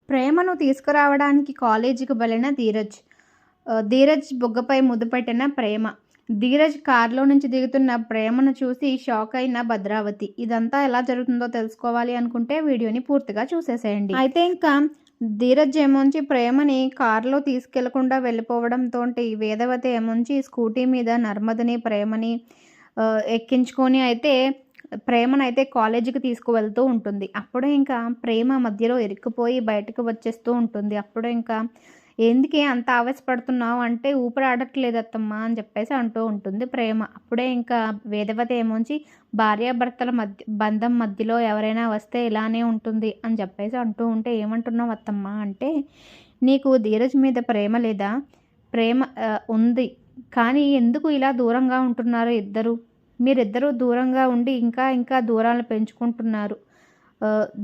ప్రేమను తీసుకురావడానికి కాలేజీకి వెళ్ళిన ధీరజ్. ధీరజ్ బుగ్గపై ముద్దు పెట్టిన ప్రేమ. ధీరజ్ కారులో నుంచి దిగుతున్న ప్రేమను చూసి షాక్ అయిన భద్రావతి. ఇదంతా ఎలా జరుగుతుందో తెలుసుకోవాలి అనుకుంటే వీడియోని పూర్తిగా చూసేసేయండి. అయితే ఇంకా ధీరజ్ ఏమోంచి ప్రేమని కారులో తీసుకెళ్లకుండా వెళ్ళిపోవడంతోటి వేదవతి ఏమోంచి స్కూటీ మీద నర్మదని ప్రేమని ఎక్కించుకొని అయితే ప్రేమనైతే కాలేజీకి తీసుకువెళ్తూ ఉంటుంది. అప్పుడే ఇంకా ప్రేమ మధ్యలో ఇరుక్కుపోయి బయటకు వచ్చేస్తూ ఉంటుంది. అప్పుడే ఇంకా ఎందుకే అంత ఆవేశపడుతున్నావు అంటే ఊపిరి ఆడట్లేదు అత్తమ్మ అని చెప్పేసి అంటూ ఉంటుంది ప్రేమ. అప్పుడే ఇంకా వేదవతి ఏమోంచి భార్యాభర్తల బంధం మధ్యలో ఎవరైనా వస్తే ఇలానే ఉంటుంది అని చెప్పేసి అంటూ ఉంటే ఏమంటున్నావు అత్తమ్మ అంటే నీకు ధీరజ్ మీద ప్రేమ లేదా? ప్రేమ ఉంది, కానీ ఎందుకు ఇలా దూరంగా ఉంటున్నారు ఇద్దరు? మీరిద్దరూ దూరంగా ఉండి ఇంకా ఇంకా దూరాలను పెంచుకుంటున్నారు.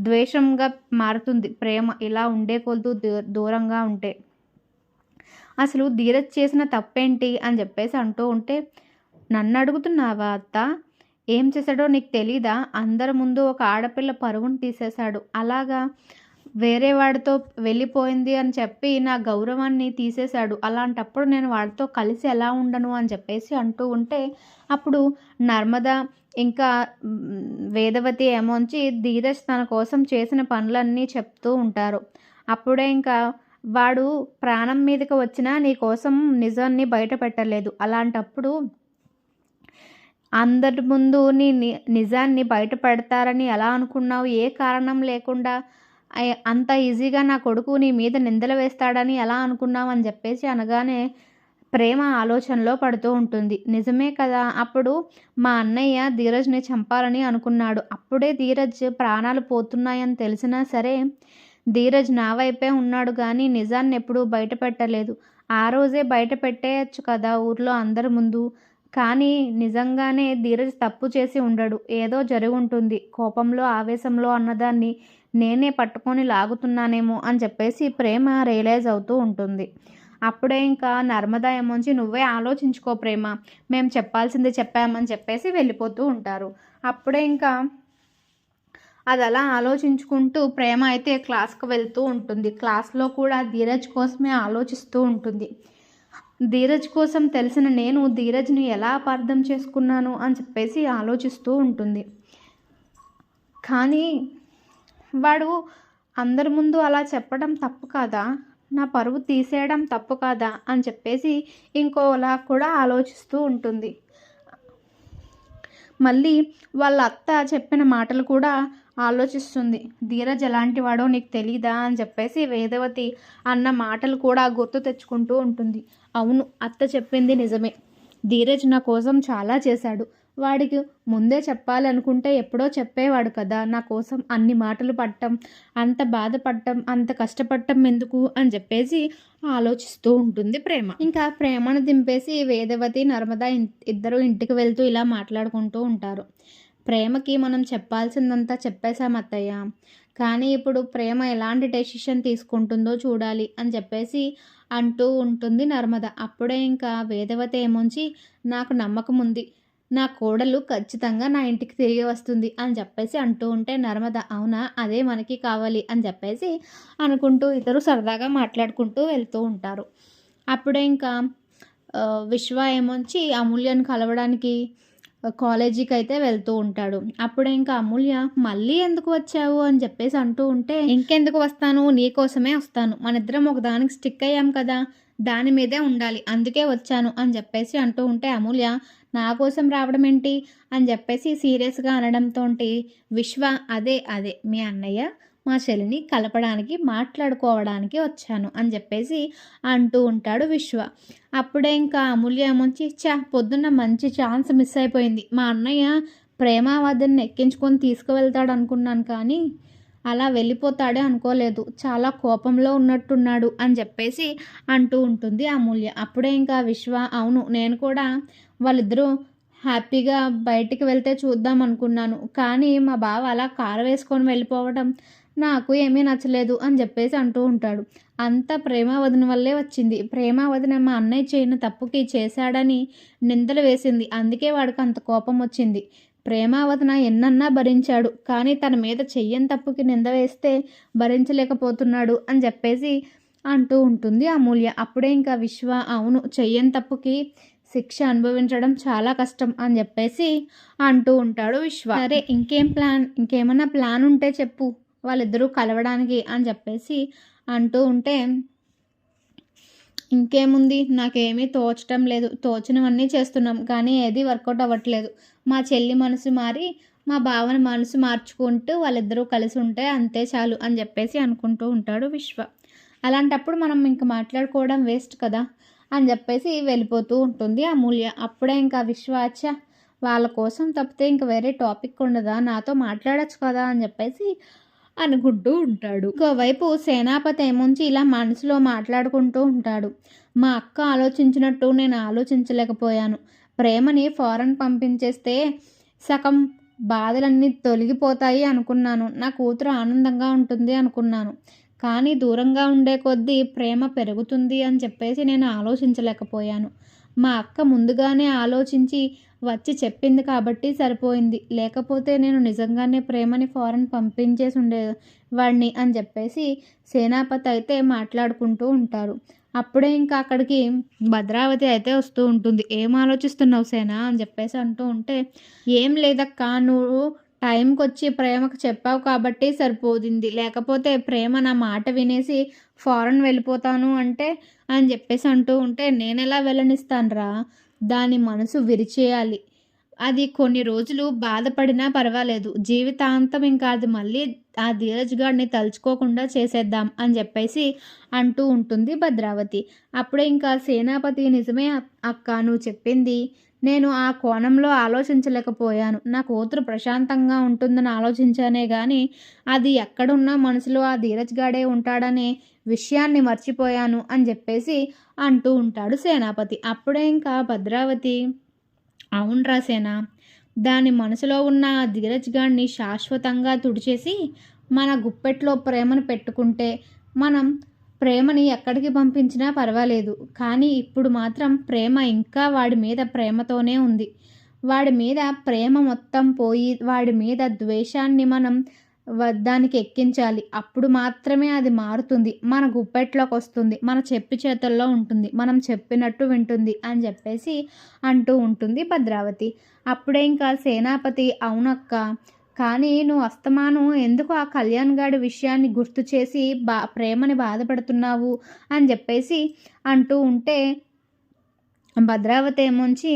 ద్వేషంగా మారుతుంది ప్రేమ ఇలా ఉండే కొలదు దూరంగా ఉంటే. అసలు ధీరజ్ చేసిన తప్పేంటి అని చెప్పేసి అంటూ ఉంటే నన్ను అడుగుతున్నావా అత్త? ఏం చేశాడో నీకు తెలీదా? అందరి ముందు ఒక ఆడపిల్ల పరుగును తీసేశాడు. అలాగా వేరే వాడితో వెళ్ళిపోయింది అని చెప్పి నా గౌరవాన్ని తీసేశాడు. అలాంటప్పుడు నేను వాడితో కలిసి ఎలా ఉండను అని చెప్పేసి అంటూ ఉంటే అప్పుడు నర్మద ఇంకా వేదవతి ఏమోంచి ధీరజ్ తన కోసం చేసిన పనులన్నీ చెప్తూ ఉంటారు. అప్పుడే ఇంకా వాడు ప్రాణం మీదకి వచ్చినా నీ కోసం నిజాన్ని బయట పెట్టలేదు. అలాంటప్పుడు అందరి ముందు నీ నిజాన్ని బయట పెడతారని ఎలా అనుకున్నావు? ఏ కారణం లేకుండా అంత ఈజీగా నా కొడుకు నీ మీద నిందలు వేస్తాడని ఎలా అనుకున్నావు అని చెప్పేసి అనగానే ప్రేమ ఆలోచనలో పడుతూ ఉంటుంది. నిజమే కదా, అప్పుడు మా అన్నయ్య ధీరజ్ని చంపాలని అనుకున్నాడు. అప్పుడే ధీరజ్ ప్రాణాలు పోతున్నాయని తెలిసినా సరే ధీరజ్ నా వైపే ఉన్నాడు కానీ నిజాన్ని ఎప్పుడూ బయట పెట్టలేదు. ఆ రోజే బయట పెట్టేయచ్చు కదా ఊర్లో అందరి ముందు. కానీ నిజంగానే ధీరజ్ తప్పు చేసి ఉండడు, ఏదో జరిగి ఉంటుంది. కోపంలో ఆవేశంలో అన్నదాన్ని నేనే పట్టుకొని లాగుతున్నానేమో అని చెప్పేసి ప్రేమ రియలైజ్ అవుతూ ఉంటుంది. అప్పుడే ఇంకా నర్మదా ఏమోంచి నువ్వే ఆలోచించుకో ప్రేమ, మేము చెప్పాల్సింది చెప్పామని చెప్పేసి వెళ్ళిపోతూ ఉంటారు. అప్పుడే ఇంకా అది అలా ఆలోచించుకుంటూ ప్రేమ అయితే క్లాస్కి వెళ్తూ ఉంటుంది. క్లాస్లో కూడా ధీరజ్ కోసమే ఆలోచిస్తూ ఉంటుంది. ధీరజ్ కోసం తెలిసిన నేను ధీరజ్ని ఎలా అపార్థం చేసుకున్నాను అని చెప్పేసి ఆలోచిస్తూ ఉంటుంది. కానీ వాడు అందరి ముందు అలా చెప్పడం తప్పు కాదా? నా పరువు తీసేయడం తప్పు కాదా అని చెప్పేసి ఇంకోలా కూడా ఆలోచిస్తూ ఉంటుంది. మళ్ళీ వాళ్ళ అత్త చెప్పిన మాటలు కూడా ఆలోచిస్తుంది. ధీరజ్ ఎలాంటి వాడో నీకు తెలీదా అని చెప్పేసి వేదవతి అన్న మాటలు కూడా గుర్తు తెచ్చుకుంటూ ఉంటుంది. అవును, అత్త చెప్పింది నిజమే. ధీరజ్ నా కోసం చాలా చేశాడు. వాడికి ముందే చెప్పాలనుకుంటే ఎప్పుడో చెప్పేవాడు కదా. నా కోసం అన్ని మాటలు పడటం, అంత బాధపడటం, అంత కష్టపడటం ఎందుకు అని చెప్పేసి ఆలోచిస్తూ ఉంటుంది ప్రేమ. ఇంకా ప్రేమను దింపేసి వేదవతి నర్మద ఇద్దరు ఇంటికి వెళ్తూ ఇలా మాట్లాడుకుంటూ ఉంటారు. ప్రేమకి మనం చెప్పాల్సిందంతా చెప్పేశాం అత్తయ్య, కానీ ఇప్పుడు ప్రేమ ఎలాంటి డెసిషన్ తీసుకుంటుందో చూడాలి అని చెప్పేసి అంటూ ఉంటుంది నర్మద. అప్పుడే ఇంకా వేదవతి ఏమోంచి నాకు నమ్మకం ఉంది, నా కోడలు ఖచ్చితంగా నా ఇంటికి తిరిగి వస్తుంది అని చెప్పేసి అంటూ ఉంటే నర్మద అవునా, అదే మనకి కావాలి అని చెప్పేసి అనుకుంటూ ఇద్దరు సరదాగా మాట్లాడుకుంటూ వెళ్తూ ఉంటారు. అప్పుడే ఇంకా విశ్వ ఏమొచ్చి అమూల్యను కలవడానికి కాలేజీకి అయితే వెళ్తూ ఉంటాడు. అప్పుడే ఇంకా అమూల్య మళ్ళీ ఎందుకు వచ్చావు అని చెప్పేసి అంటూ ఉంటే ఇంకెందుకు వస్తాను, నీకోసమే వస్తాను, మన ఇద్దరం ఒక దానికి స్టిక్ అయ్యాం కదా, దాని మీదే ఉండాలి, అందుకే వచ్చాను అని చెప్పేసి అంటూ ఉంటే అమూల్య నా కోసం రావడం ఏంటి అని చెప్పేసి సీరియస్గా అనడంతో విశ్వ అదే అదే మీ అన్నయ్య మా చెల్లిని కలపడానికి మాట్లాడుకోవడానికి వచ్చాను అని చెప్పేసి అంటూ ఉంటాడు విశ్వ. అప్పుడే ఇంకా అమూల్య ఏమొచ్చి పొద్దున్న మంచి ఛాన్స్ మిస్ అయిపోయింది, మా అన్నయ్య ప్రేమావతిని ఎక్కించుకొని తీసుకువెళ్తాడు అనుకున్నాను కానీ అలా వెళ్ళిపోతాడే అనుకోలేదు, చాలా కోపంలో ఉన్నట్టున్నాడు అని చెప్పేసి అంటూ ఉంటుంది అమూల్య. అప్పుడే ఇంకా విశ్వ అవును, నేను కూడా వాళ్ళిద్దరూ హ్యాపీగా బయటికి వెళ్తే చూద్దాం అనుకున్నాను, కానీ మా బావ అలా కారు వేసుకొని వెళ్ళిపోవడం నాకు ఏమీ నచ్చలేదు అని చెప్పేసి అంటూ ఉంటాడు. అంతా ప్రేమావతిని వల్లే వచ్చింది, ప్రేమావతిని మా అన్నయ్య చేయని తప్పుకి చేశాడని నిందలు వేసింది, అందుకే వాడికి అంత కోపం వచ్చింది, ప్రేమావతన ఎన్నన్నా భరించాడు, కానీ తన మీద చెయ్యని తప్పుకి నింద వేస్తే భరించలేకపోతున్నాడు అని చెప్పేసి అంటూ ఉంటుంది అమూల్య. అప్పుడే ఇంకా విశ్వ అవును, చెయ్యని తప్పుకి శిక్ష అనుభవించడం చాలా కష్టం అని చెప్పేసి అంటూ ఉంటాడు విశ్వ. సరే ఇంకేమన్నా ప్లాన్ ఉంటే చెప్పు వాళ్ళిద్దరూ కలవడానికి అని చెప్పేసి అంటూ ఉంటే, ఇంకేముంది, నాకేమీ తోచటం లేదు, తోచినవన్నీ చేస్తున్నాం కానీ ఏది వర్కౌట్ అవ్వట్లేదు. మా చెల్లి మనసు మారి మా భావన మనసు మార్చుకుంటూ వాళ్ళిద్దరూ కలిసి ఉంటే అంతే చాలు అని చెప్పేసి అనుకుంటూ ఉంటాడు విశ్వ. అలాంటప్పుడు మనం ఇంక మాట్లాడుకోవడం వేస్ట్ కదా అని చెప్పేసి వెళ్ళిపోతూ ఉంటుంది అమూల్య. అప్పుడే ఇంకా విశ్వాచ వాళ్ళ కోసం తప్పితే ఇంక వేరే టాపిక్ ఉండదా, నాతో మాట్లాడచ్చు కదా అని చెప్పేసి అనుకుంటూ ఉంటాడు. ఇంకోవైపు సేనాపతి ఏముంచి ఇలా మనసులో మాట్లాడుకుంటూ ఉంటాడు. మా అక్క ఆలోచించినట్టు నేను ఆలోచించలేకపోయాను. ప్రేమని ఫారెన్ పంపించేస్తే సగం బాధలన్నీ తొలగిపోతాయి అనుకున్నాను. నా కూతురు ఆనందంగా ఉంటుంది అనుకున్నాను. కానీ దూరంగా ఉండే కొద్దీ ప్రేమ పెరుగుతుంది అని చెప్పేసి నేను ఆలోచించలేకపోయాను. మా అక్క ముందుగానే ఆలోచించి వచ్చి చెప్పింది కాబట్టి సరిపోయింది. లేకపోతే నేను నిజంగానే ప్రేమని ఫారెన్ పంపించేసి ఉండేవాడిని అని చెప్పేసి సేనాపతి అయితే మాట్లాడుకుంటూ ఉంటారు. అప్పుడే ఇంకా అక్కడికి భద్రావతి అయితే వస్తూ ఉంటుంది. ఏం ఆలోచిస్తున్నావు సేనా అని చెప్పేసి అంటూ ఉంటే, ఏం లేదక్క, నువ్వు టైంకి వచ్చి ప్రేమకు చెప్పావు కాబట్టి సరిపోతుంది. లేకపోతే ప్రేమ నా మాట వినేసి ఫారెన్ వెళ్ళిపోతాను అంటే అని చెప్పేసి అంటూ ఉంటే, నేనెలా వెళ్ళనిస్తానురా, దాని మనసు విరిచేయాలి. అది కొన్ని రోజులు బాధపడినా పర్వాలేదు, జీవితాంతం ఇంకా అది మళ్ళీ ఆ ధీరజ్ గాడిని తలుచుకోకుండా చేసేద్దాం అని చెప్పేసి అంటూ ఉంటుంది భద్రావతి. అప్పుడే ఇంకా సేనాపతి, నిజమే అక్క నువ్వు చెప్పింది, నేను ఆ కోణంలో ఆలోచించలేకపోయాను. నా కూతురు ప్రశాంతంగా ఉంటుందని ఆలోచించానే కానీ అది ఎక్కడున్నా మనసులో ఆ ధీరజ్ గాడే ఉంటాడనే విషయాన్ని మర్చిపోయాను అని చెప్పేసి అంటూ ఉంటాడు సేనాపతి. అప్పుడే ఇంకా భద్రావతి, అవునరా సేన, దాని మనసులో ఉన్న ధీరజ్ గాడిని శాశ్వతంగా తుడిచేసి మన గుప్పెట్లో ప్రేమను పెట్టుకుంటే మనం ప్రేమని ఎక్కడికి పంపించినా పర్వాలేదు. కానీ ఇప్పుడు మాత్రం ప్రేమ ఇంకా వాడి మీద ప్రేమతోనే ఉంది. వాడి మీద ప్రేమ మొత్తం పోయి వాడి మీద ద్వేషాన్ని మనం దానికి ఎక్కించాలి. అప్పుడు మాత్రమే అది మారుతుంది, మన గుప్పెట్లోకి వస్తుంది, మన చెప్పి చేతుల్లో ఉంటుంది, మనం చెప్పినట్టు వింటుంది అని చెప్పేసి అంటూ ఉంటుంది భద్రావతి. అప్పుడే ఇంకా సేనాపతి, అవునక్క, కానీ నువ్వు అస్తమానం ఎందుకు ఆ కళ్యాణ్ గాడి విషయాన్ని గుర్తు చేసి ప్రేమని బాధపడుతున్నావు అని చెప్పేసి అంటూ ఉంటే, భద్రావతి ఏమొంచి,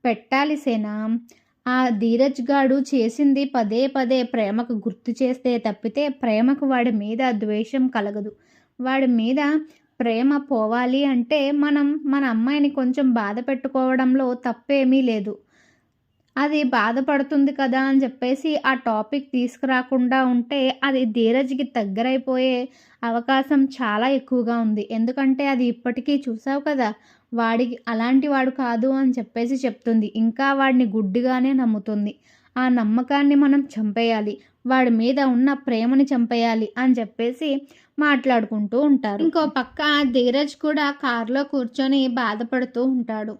పెట్టాలి సేనా, ఆ ధీరజ్ గాడు చేసింది పదే పదే ప్రేమకు గుర్తు చేస్తే తప్పితే ప్రేమకు వాడి మీద ద్వేషం కలగదు. వాడి మీద ప్రేమ పోవాలి అంటే మనం మన అమ్మాయిని కొంచెం బాధ పెట్టుకోవడంలో తప్పేమీ లేదు. అది బాధపడుతుంది కదా అని చెప్పేసి ఆ టాపిక్ తీసుకురాకుండా ఉంటే అది ధీరజ్కి దగ్గరైపోయే అవకాశం చాలా ఎక్కువగా ఉంది. ఎందుకంటే అది ఇప్పటికీ చూసావు కదా, వాడికి అలాంటి వాడు కాదు అని చెప్పేసి చెప్తుంది. ఇంకా వాడిని గుడ్డిగానే నమ్ముతుంది. ఆ నమ్మకాన్ని మనం చంపేయాలి, వాడి మీద ఉన్న ప్రేమని చంపేయాలి అని చెప్పేసి మాట్లాడుకుంటూ ఉంటారు. ఇంకో పక్క ధీరజ్ కూడా కారులో కూర్చొని బాధపడుతూ ఉంటాడు.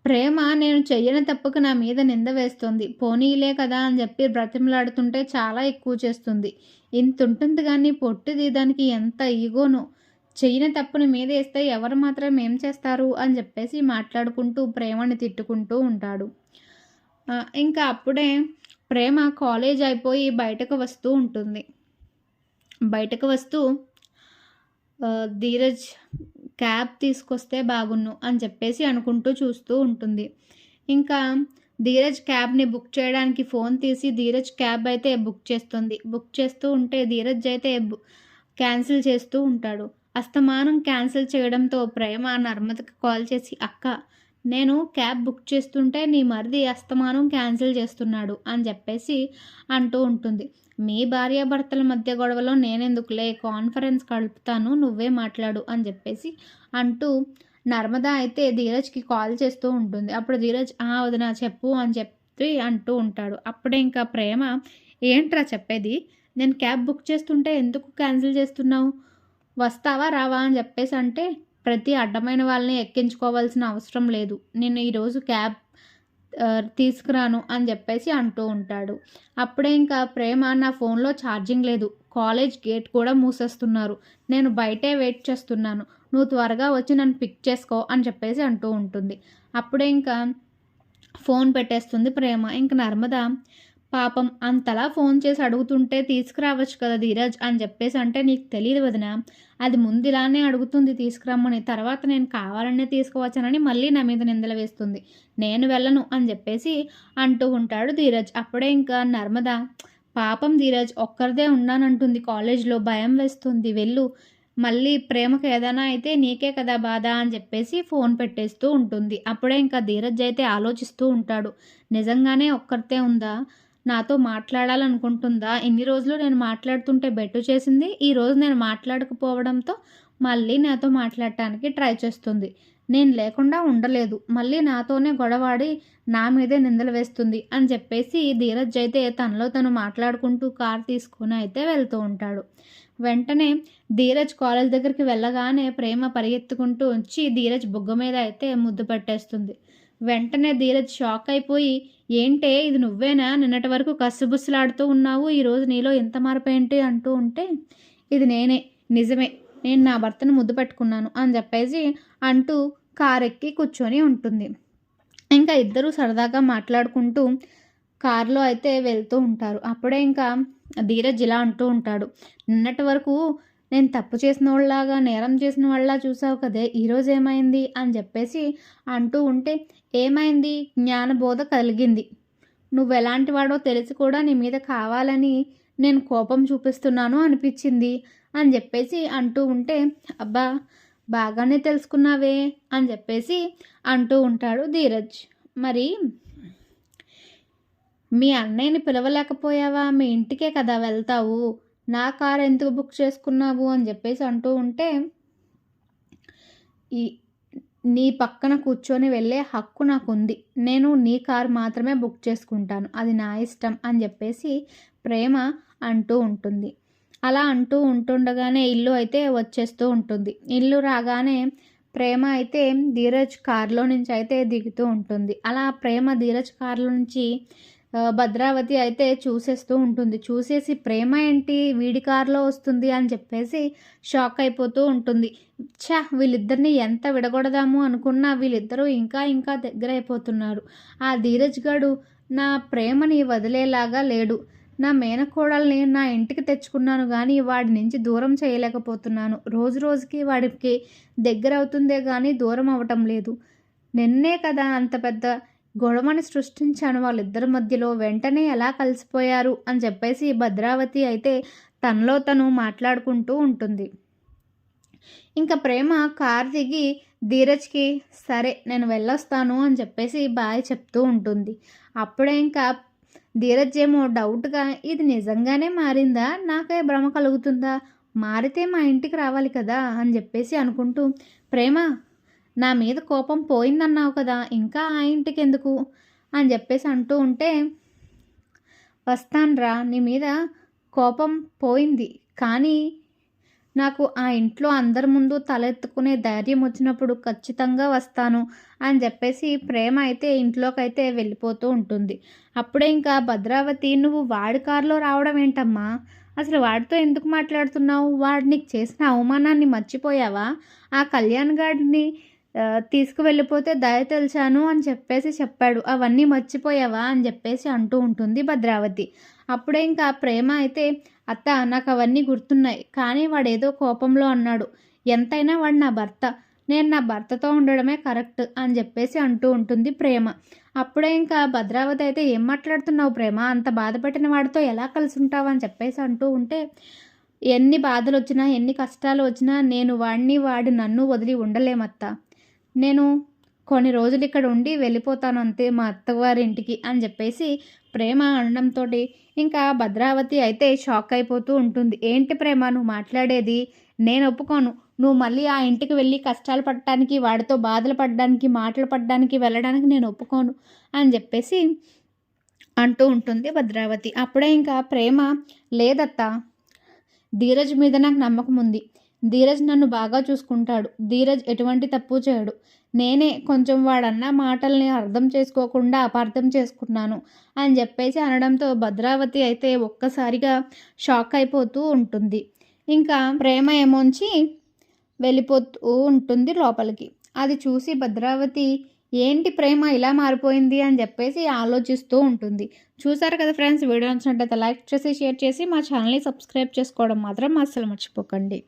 ప్రేమ నేను చెయ్యని తప్పుకు నా మీద నింద వేస్తుంది, పోనీలే కదా అని చెప్పి బ్రతిమలాడుతుంటే చాలా ఎక్కువ చేస్తుంది. ఇంత ఉంటుంది కానీ పొట్టిది, దానికి ఎంత ఈగోనో, చెయ్యని తప్పుని మీద వేస్తే ఎవరు మాత్రం ఏం చేస్తారు అని చెప్పేసి మాట్లాడుకుంటూ ప్రేమని తిట్టుకుంటూ ఉంటాడు. ఇంకా అప్పుడే ప్రేమ కాలేజ్ అయిపోయి బయటకు వస్తూ ఉంటుంది. బయటకు వస్తూ ధీరజ్ క్యాబ్ తీసుకొస్తే బాగున్ను అని చెప్పేసి అనుకుంటూ చూస్తూ ఉంటుంది. ఇంకా ధీరజ్ క్యాబ్ని బుక్ చేయడానికి ఫోన్ తీసి ధీరజ్ క్యాబ్ అయితే బుక్ చేస్తుంది. బుక్ చేస్తూ ఉంటే ధీరజ్ అయితే క్యాన్సిల్ చేస్తూ ఉంటాడు. అస్తమానం క్యాన్సిల్ చేయడంతో ప్రేమ నర్మదకి కాల్ చేసి, అక్క, నేను క్యాబ్ బుక్ చేస్తుంటే నీ మరిది అస్తమానం క్యాన్సిల్ చేస్తున్నాడు అని చెప్పేసి అంటూ ఉంటుంది. మీ భార్యాభర్తల మధ్య గొడవలో నేనెందుకులే, కాన్ఫరెన్స్ కలుపుతాను, నువ్వే మాట్లాడు అని చెప్పేసి అంటూ నర్మద అయితే ధీరజ్కి కాల్ చేస్తూ ఉంటుంది. అప్పుడు ధీరజ్, వదినా చెప్పు అని చెప్పి అంటూ ఉంటాడు. అప్పుడే ఇంకా ప్రేమ, ఏంట్రా చెప్పేది, నేను క్యాబ్ బుక్ చేస్తుంటే ఎందుకు క్యాన్సిల్ చేస్తున్నావు, వస్తావా రావా అని చెప్పేసి అంటే, ప్రతి అడ్డమైన వాళ్ళని ఎక్కించుకోవాల్సిన అవసరం లేదు, నేను ఈరోజు క్యాబ్ తీసుకురాను అని చెప్పేసి అంటూ ఉంటాడు. అప్పుడే ఇంకా ప్రేమ, నా ఫోన్లో ఛార్జింగ్ లేదు, కాలేజ్ గేట్ కూడా మూసేస్తున్నారు, నేను బయటే వెయిట్ చేస్తున్నాను, నువ్వు త్వరగా వచ్చి నన్ను పిక్ చేసుకో అని చెప్పేసి అంటూ ఉంటుంది. అప్పుడే ఇంకా ఫోన్ పెట్టేస్తుంది ప్రేమ. ఇంక నర్మద పాపం అంతలా ఫోన్ చేసి అడుగుతుంటే తీసుకురావచ్చు కదా ధీరజ్ అని చెప్పేసి అంటే, నీకు తెలియదు వదిన, అది ముందు ఇలానే అడుగుతుంది తీసుకురమ్మని, తర్వాత నేను కావాలనే తీసుకువచ్చానని మళ్ళీ నా మీద నిందలు వేస్తుంది, నేను వెళ్ళను అని చెప్పేసి అంటూ ఉంటాడు ధీరజ్. అప్పుడే ఇంకా నర్మద, పాపం ధీరజ్ ఒక్కరిదే ఉన్నానంటుంది కాలేజ్లో, భయం వేస్తుంది, వెళ్ళు, మళ్ళీ ప్రేమకు ఏదైనా అయితే నీకే కదా బాధ అని చెప్పేసి ఫోన్ పెట్టేస్తూ ఉంటుంది. అప్పుడే ఇంకా ధీరజ్ అయితే ఆలోచిస్తూ ఉంటాడు, నిజంగానే ఒక్కరితే ఉందా, నాతో మాట్లాడాలనుకుంటుందా, ఇన్ని రోజులు నేను మాట్లాడుతుంటే బెట్టు చేసింది, ఈరోజు నేను మాట్లాడకపోవడంతో మళ్ళీ నాతో మాట్లాడటానికి ట్రై చేస్తుంది, నేను లేకుండా ఉండలేదు, మళ్ళీ నాతోనే గొడవాడి నా మీదే నిందలు వేస్తుంది అని చెప్పేసి ధీరజ్ అయితే తనలో తను మాట్లాడుకుంటూ కార్ తీసుకుని అయితే వెళ్తూ ఉంటాడు. వెంటనే ధీరజ్ కాలేజ్ దగ్గరికి వెళ్ళగానే ప్రేమ పరిగెత్తుకుంటూ వచ్చి ధీరజ్ బుగ్గ మీద అయితే ముద్దు పెట్టేస్తుంది. వెంటనే ధీరజ్ షాక్ అయిపోయి, ఏంటే ఇది నువ్వేనా, నిన్నటి వరకు కస్సుబుస్సులాడుతూ ఉన్నావు, ఈరోజు నీలో ఎంత మార్పు ఏంటి అంటూ ఉంటే, ఇది నేనే, నిజమే, నేను నా భర్తను ముద్దు పెట్టుకున్నాను అని చెప్పేసి అంటూ కారెక్కి కూర్చొని ఉంటుంది. ఇంకా ఇద్దరు సరదాగా మాట్లాడుకుంటూ కారులో అయితే వెళ్తూ ఉంటారు. అప్పుడే ఇంకా ధీరజ్ ఇలా అంటూ ఉంటాడు, నిన్నటి వరకు నేను తప్పు చేసిన వాళ్ళలాగా, నేరం చేసిన వాళ్ళ చూసావు కదే, ఈరోజు ఏమైంది అని చెప్పేసి అంటూ ఉంటే, ఏమైంది, జ్ఞానబోధ కలిగింది, నువ్వు ఎలాంటి వాడో తెలిసి కూడా నీ మీద కావాలని నేను కోపం చూపిస్తున్నాను అనిపించింది అని చెప్పేసి అంటూ ఉంటే, అబ్బా బాగానే తెలుసుకున్నావే అని చెప్పేసి అంటూ ఉంటాడు ధీరజ్. మరి మీ అన్నయ్యని పిలవలేకపోయావా, మీ ఇంటికే కదా వెళ్తావు, నా కారు ఎందుకు బుక్ చేసుకున్నావు అని చెప్పేసి అంటూ ఉంటే, ఈ నీ పక్కన కూర్చొని వెళ్ళే హక్కు నాకుంది, నేను నీ కారు మాత్రమే బుక్ చేసుకుంటాను, అది నా ఇష్టం అని చెప్పేసి ప్రేమ అంటూ ఉంటుంది. అలా అంటూ ఉంటుండగానే ఇల్లు అయితే వచ్చేస్తూ ఉంటుంది. ఇల్లు రాగానే ప్రేమ అయితే ధీరజ్ కారులో నుంచి అయితే దిగుతూ ఉంటుంది. అలా ప్రేమ ధీరజ్ కారులో నుంచి భద్రావతి అయితే చూసేస్తూ ఉంటుంది. చూసేసి ప్రేమ ఏంటి వీడి కారులో వస్తుంది అని చెప్పేసి షాక్ అయిపోతూ ఉంటుంది. వీళ్ళిద్దరిని ఎంత విడగొడదాము అనుకున్నా వీళ్ళిద్దరూ ఇంకా ఇంకా దగ్గర అయిపోతున్నారు. ఆ ధీరజ్ గాడు నా ప్రేమని వదిలేలాగా లేడు, నా మేనకోడల్ని నా ఇంటికి తెచ్చుకున్నాను కానీ వాడి నుంచి దూరం చేయలేకపోతున్నాను, రోజు రోజుకి వాడికి దగ్గర అవుతుందే కానీ దూరం అవ్వటం లేదు, నిన్నే కదా అంత పెద్ద గొడవని సృష్టించాను వాళ్ళిద్దరి మధ్యలో, వెంటనే ఎలా కలిసిపోయారు అని చెప్పేసి భద్రావతి అయితే తనలో తను మాట్లాడుకుంటూ ఉంటుంది. ఇంకా ప్రేమ కార్ దిగి ధీరజ్కి సరే నేను వెళ్ళొస్తాను అని చెప్పేసి బాయ్ చెప్తూ ఉంటుంది. అప్పుడే ఇంకా ధీరజ్ ఏమో డౌట్గా, ఇది నిజంగానే మారిందా, నాకే భ్రమ కలుగుతుందా, మారితే మా ఇంటికి రావాలి కదా అని చెప్పేసి అనుకుంటూ, ప్రేమ నా మీద కోపం పోయిందన్నావు కదా, ఇంకా ఆ ఇంటికి ఎందుకు అని చెప్పేసి అంటూ ఉంటే, వస్తానురా, నీ మీద కోపం పోయింది కానీ నాకు ఆ ఇంట్లో అందరి ముందు తలెత్తుకునే ధైర్యం వచ్చినప్పుడు ఖచ్చితంగా వస్తాను అని చెప్పేసి ప్రేమ అయితే ఇంట్లోకి అయితే వెళ్ళిపోతూ ఉంటుంది. అప్పుడే ఇంకా భద్రావతి, నువ్వు వాడి కారులో రావడం ఏంటమ్మా, అసలు వాడితో ఎందుకు మాట్లాడుతున్నావు, వాడు నీకు చేసిన అవమానాన్ని మర్చిపోయావా, ఆ కళ్యాణ్ గారిని తీసుకువెళ్ళిపోతే దయ తెలిసాను అని చెప్పేసి చెప్పాడు, అవన్నీ మర్చిపోయావా అని చెప్పేసి అంటూ ఉంటుంది భద్రావతి. అప్పుడే ఇంకా ప్రేమ అయితే, అత్త నాకు అవన్నీ గుర్తున్నాయి కానీ వాడేదో కోపంలో అన్నాడు, ఎంతైనా వాడు నా భర్త, నేను నా భర్తతో ఉండడమే కరెక్ట్ అని చెప్పేసి అంటూ ఉంటుంది ప్రేమ. అప్పుడే ఇంకా భద్రావతి అయితే, ఏం మాట్లాడుతున్నావు ప్రేమ, అంత బాధపెట్టిన వాడితో ఎలా కలిసి ఉంటావు అని చెప్పేసి అంటూ ఉంటే, ఎన్ని బాధలు వచ్చినా ఎన్ని కష్టాలు వచ్చినా నేను వాడి నన్ను వదిలి ఉండలేమత్తా, నేను కొన్ని రోజులు ఇక్కడ ఉండి వెళ్ళిపోతాను అంతే మా అత్తవారింటికి అని చెప్పేసి ప్రేమ అనడంతో ఇంకా భద్రావతి అయితే షాక్ అయిపోతూ ఉంటుంది. ఏంటి ప్రేమ నువ్వు మాట్లాడేది, నేను ఒప్పుకోను, నువ్వు మళ్ళీ ఆ ఇంటికి వెళ్ళి కష్టాలు పడటానికి, వాడితో బాధలు పడడానికి, మాటలు పడడానికి వెళ్ళడానికి నేను ఒప్పుకోను అని చెప్పేసి అంటూ ఉంటుంది భద్రావతి. అప్పుడే ఇంకా ప్రేమ, లేదత్తా, ధీరజ్ మీద నాకు నమ్మకం ఉంది, ధీరజ్ నన్ను బాగా చూసుకుంటాడు. ధీరజ్ ఎటువంటి తప్పు చేయడు. నేనే కొంచెం వాడన్న మాటల్ని అర్థం చేసుకోకుండా అపార్థం చేసుకున్నాను అని చెప్పేసి అనడంతో భద్రావతి అయితే ఒక్కసారిగా షాక్ అయిపోతూ ఉంటుంది. ఇంకా ప్రేమ ఏమోంచి వెళ్ళిపోతూ ఉంటుంది లోపలికి. అది చూసి భద్రావతి ఏంటి ప్రేమ ఇలా మారిపోయింది అని చెప్పేసి ఆలోచిస్తూ ఉంటుంది. చూసారు కదా ఫ్రెండ్స్, వీడియో నచ్చినట్లయితే లైక్ చేసి షేర్ చేసి మా ఛానల్ని సబ్స్క్రైబ్ చేసుకోవడం మాత్రం అస్సలు మర్చిపోకండి.